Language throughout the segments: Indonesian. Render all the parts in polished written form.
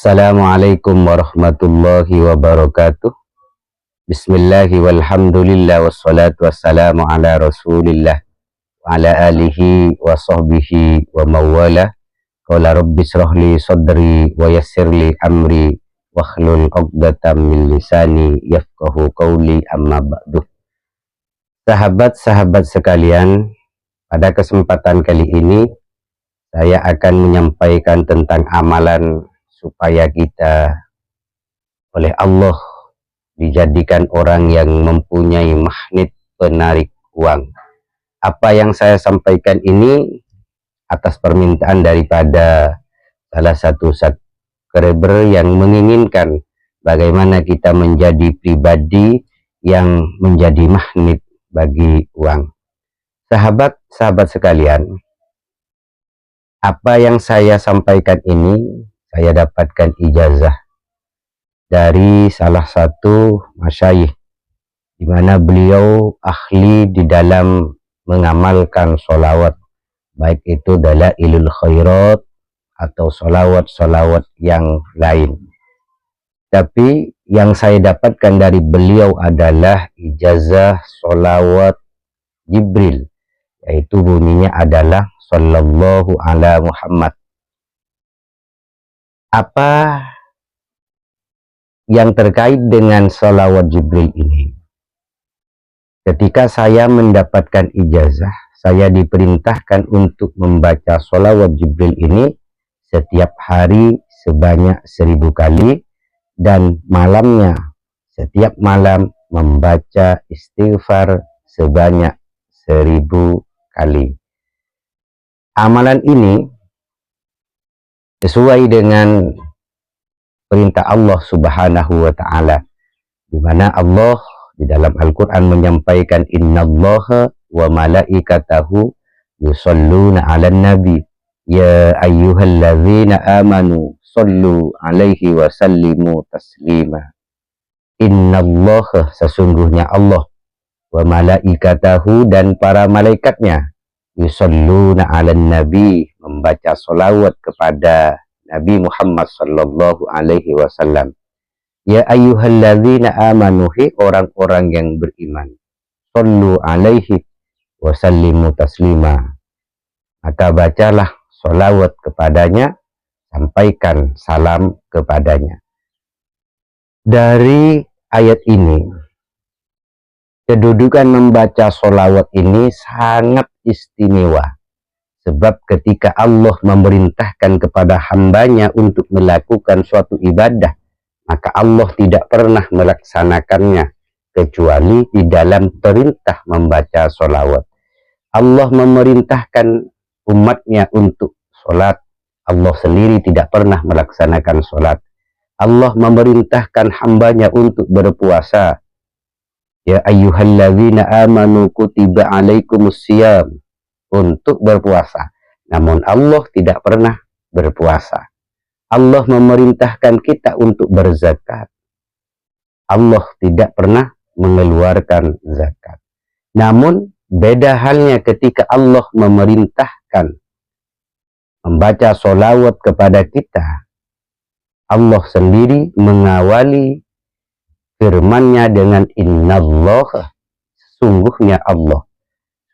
Assalamualaikum warahmatullahi wabarakatuh. Bismillahi walhamdulillah wassalatu wassalamu ala rasulillah wa ala alihi wa sahbihi wa mawala. Qala rabbi shrahli sadri wa yassirli amri wahlul 'uqdatam min lisani yafqahu qawli, amma ba'du. Sahabat-sahabat sekalian, pada kesempatan kali ini saya akan menyampaikan tentang amalan supaya kita oleh Allah dijadikan orang yang mempunyai magnet penarik uang. Apa yang saya sampaikan ini atas permintaan daripada salah satu subscriber yang menginginkan bagaimana kita menjadi pribadi yang menjadi magnet bagi uang. Sahabat-sahabat sekalian, apa yang saya sampaikan ini saya dapatkan ijazah dari salah satu masyayikh, di mana beliau ahli di dalam mengamalkan sholawat, baik itu dalailul khairat atau sholawat-sholawat yang lain. Tapi yang saya dapatkan dari beliau adalah ijazah sholawat Jibril, yaitu bunyinya adalah Sallallahu ala Muhammad. Apa yang terkait dengan sholawat Jibril ini? Ketika saya mendapatkan ijazah, saya diperintahkan untuk membaca sholawat Jibril ini setiap hari sebanyak 1000 kali, dan malamnya setiap malam membaca istighfar sebanyak 1000 kali. Amalan ini sesuai dengan perintah Allah Subhanahu wa Ta'ala, di mana Allah di dalam Al-Quran menyampaikan innallaha wa malaikatahu yusholluna 'alan nabi ya ayyuhalladzina amanu shollu 'alaihi wa sallimu taslima. Innallaha, sesungguhnya Allah, wa malaikatahu, dan para malaikatnya, yusholluna 'alan nabi, membaca sholawat kepada Nabi Muhammad sallallahu alaihi wasallam. Ya ayyuhalladzina amanu, orang-orang yang beriman, shollu alaihi wa sallimu taslima, maka bacalah sholawat kepadanya, sampaikan salam kepadanya. Dari ayat ini, kedudukan membaca sholawat ini sangat istimewa. Sebab ketika Allah memerintahkan kepada hambanya untuk melakukan suatu ibadah, maka Allah tidak pernah melaksanakannya kecuali di dalam perintah membaca sholawat. Allah memerintahkan umatnya untuk sholat, Allah sendiri tidak pernah melaksanakan sholat. Allah memerintahkan hambanya untuk berpuasa. Ya ayyuhalladzina amanu kutiba alaikumusiyam, untuk berpuasa. Namun Allah tidak pernah berpuasa. Allah memerintahkan kita untuk berzakat. Allah tidak pernah mengeluarkan zakat. Namun beda halnya ketika Allah memerintahkan membaca sholawat kepada kita. Allah sendiri mengawali firman-Nya dengan innallaha, sesungguhnya Allah.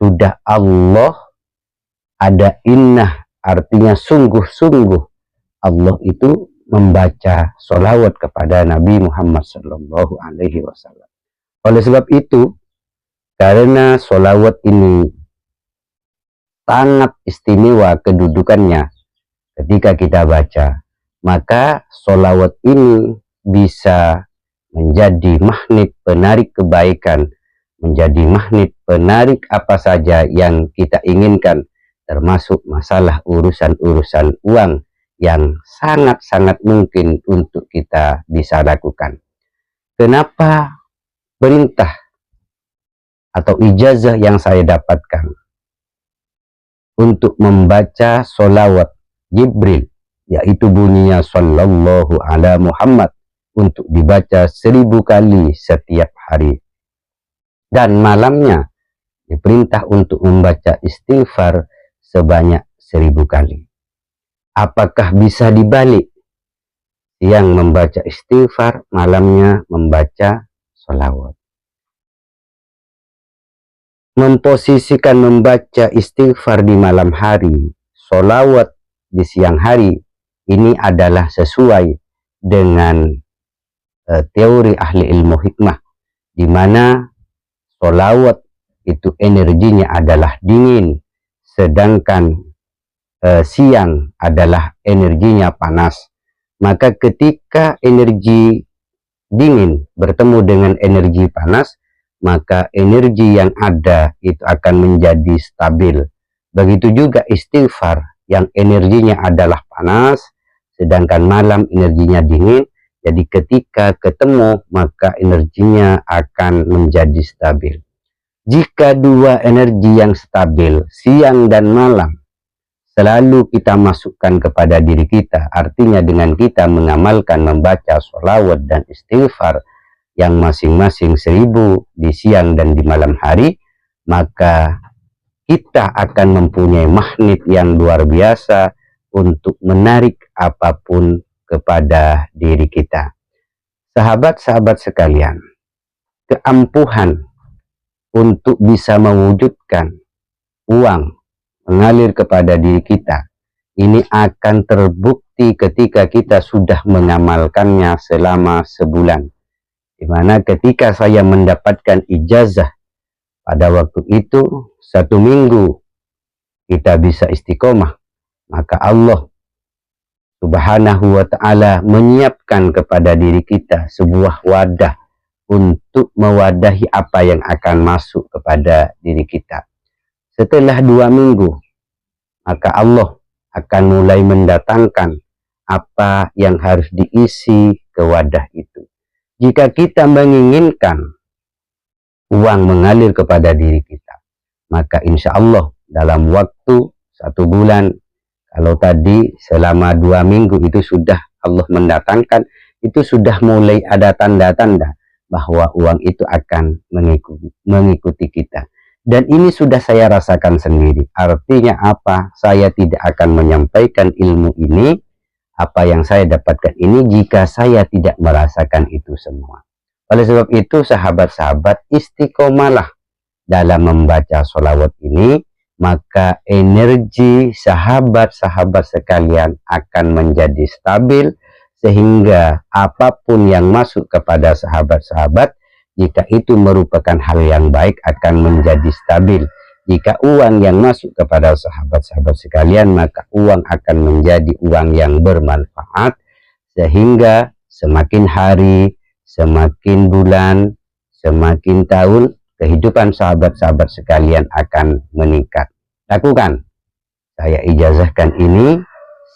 Sudah Allah ada innah, artinya sungguh-sungguh Allah itu membaca sholawat kepada Nabi Muhammad sallallahu alaihi wasallam. Oleh sebab itu, karena sholawat ini sangat istimewa kedudukannya ketika kita baca, maka sholawat ini bisa menjadi magnet penarik kebaikan, menjadi magnet penarik apa saja yang kita inginkan, termasuk masalah urusan-urusan uang yang sangat-sangat mungkin untuk kita bisa lakukan. Kenapa perintah atau ijazah yang saya dapatkan untuk membaca sholawat Jibril, yaitu bunyinya Sallallahu ala Muhammad, untuk dibaca 1000 kali setiap hari, dan malamnya diperintah untuk membaca istighfar sebanyak 1000 kali. Apakah bisa dibalik? siang membaca istighfar, malamnya membaca sholawat. Memposisikan membaca istighfar di malam hari, sholawat di siang hari, ini adalah sesuai dengan teori ahli ilmu hikmah, di mana sholawat itu energinya adalah dingin, sedangkan siang adalah energinya panas. Maka ketika energi dingin bertemu dengan energi panas, maka energi yang ada itu akan menjadi stabil. Begitu juga istighfar yang energinya adalah panas, sedangkan malam energinya dingin. Jadi ketika ketemu, maka energinya akan menjadi stabil. Jika dua energi yang stabil, siang dan malam, selalu kita masukkan kepada diri kita, artinya dengan kita mengamalkan membaca sholawat dan istighfar yang masing-masing 1000 di siang dan di malam hari, maka kita akan mempunyai magnet yang luar biasa untuk menarik apapun kepada diri kita. Sahabat-sahabat sekalian, keampuhan untuk bisa mewujudkan uang mengalir kepada diri kita, ini akan terbukti ketika kita sudah mengamalkannya selama sebulan. Dimana ketika saya mendapatkan ijazah pada waktu itu 1 minggu kita bisa istiqomah, maka Allah Subhanahu wa ta'ala menyiapkan kepada diri kita sebuah wadah untuk mewadahi apa yang akan masuk kepada diri kita. Setelah 2 minggu, maka Allah akan mulai mendatangkan apa yang harus diisi ke wadah itu. Jika kita menginginkan uang mengalir kepada diri kita, maka insya Allah dalam waktu 1 bulan, kalau tadi selama 2 minggu itu sudah Allah mendatangkan, itu sudah mulai ada tanda-tanda bahwa uang itu akan mengikuti kita. Dan ini sudah saya rasakan sendiri. Artinya apa? Saya tidak akan menyampaikan ilmu ini, apa yang saya dapatkan ini, jika saya tidak merasakan itu semua. Oleh sebab itu, sahabat-sahabat, istiqomalah dalam membaca sholawat ini, maka energi sahabat-sahabat sekalian akan menjadi stabil, sehingga apapun yang masuk kepada sahabat-sahabat, jika itu merupakan hal yang baik, akan menjadi stabil. Jika uang yang masuk kepada sahabat-sahabat sekalian, maka uang akan menjadi uang yang bermanfaat, sehingga semakin hari, semakin bulan, semakin tahun, kehidupan sahabat-sahabat sekalian akan meningkat. Lakukan. Saya ijazahkan ini,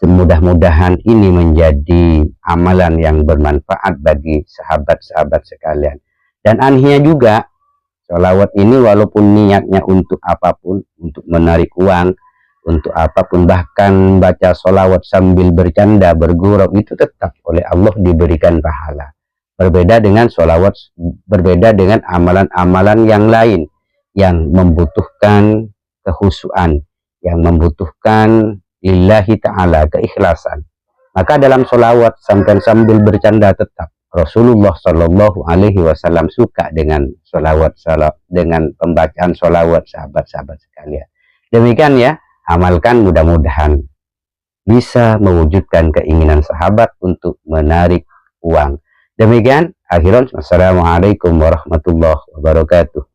mudah-mudahan ini menjadi amalan yang bermanfaat bagi sahabat-sahabat sekalian. Dan anehnya juga, sholawat ini walaupun niatnya untuk apapun, untuk menarik uang, untuk apapun, bahkan baca sholawat sambil bercanda, bergurau, itu tetap oleh Allah diberikan pahala. Berbeda dengan sholawat, berbeda dengan amalan-amalan yang lain, yang membutuhkan kehusuan, yang membutuhkan lillahi ta'ala, keikhlasan. Maka dalam sholawat sambil bercanda tetap. Rasulullah Shallallahu Alaihi Wasallam suka dengan sholawat, dengan pembacaan sholawat sahabat-sahabat sekalian. Demikian ya, amalkan, mudah-mudahan bisa mewujudkan keinginan sahabat untuk menarik uang. Demikian, akhiran, wassalamualaikum warahmatullahi wabarakatuh.